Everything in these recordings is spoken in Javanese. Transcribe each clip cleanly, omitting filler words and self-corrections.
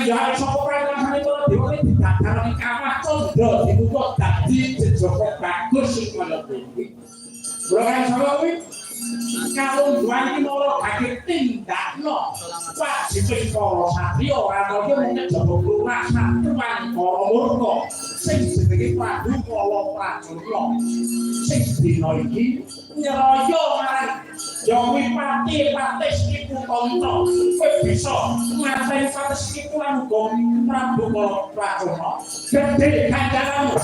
Ya sapa pranasane para dewa iki dadaran kamah candra dibuka dadi jejaka bagus sing kaya iki. Ora kaya sapa kuwi? Kalau duani molo gage tindakno wajib para satriya ora kaya mung jaba rasa tuan para murka sing jenenge Prabu Kala Prajata sing dina iki nyeraya marang Jawi Pati Patis iku kanca kowe bisa mateni patis iku lan uga Prabu Kala Prajata gedhe kancaranmu.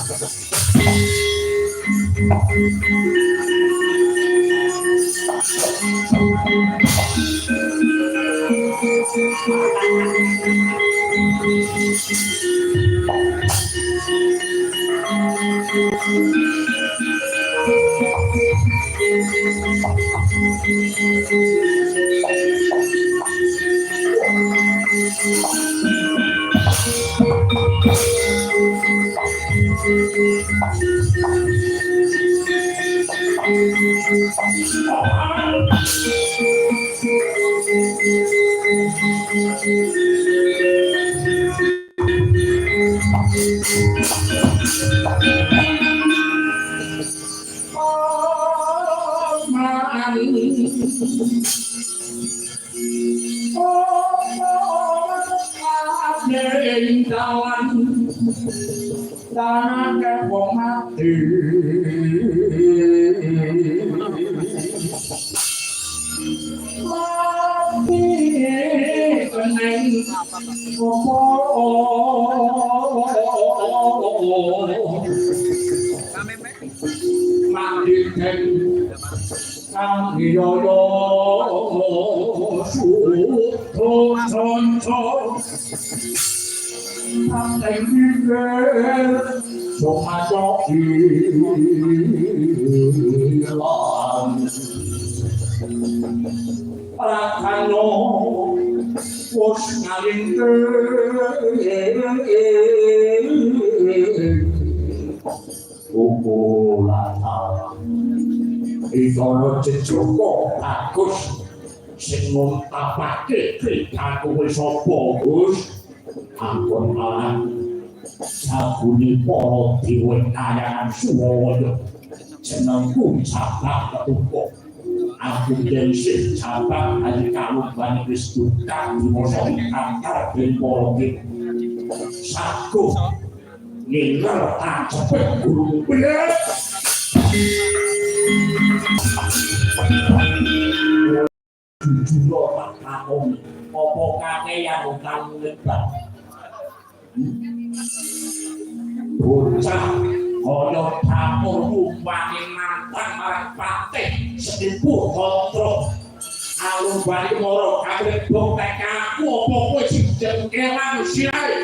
Tanah kebong mati mati keneng mati ken kang yoyo suto conco Hãy cho mà cho kỳ lòng Rakano Osnaling Ukulata Idolo Joko Agus Sing tapake kita kuwi sapa Gus ampun malah sabuni para dewa kayangan suwaya jenengku cabang ketumpuk aku densih cabang hari kalumban wis tukang dimasa kantar ben para saku ngiler tacepet guru bener jujur tak takon apa kakeyan utang lebat bocah kaya dapur umpane mantang marang patih setipu kontrol alun bali moro kabeh boktek aku apa kowe sing jengkelan siae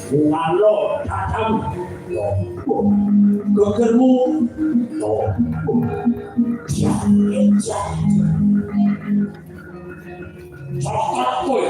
Lalu datang gegermu coklat kowe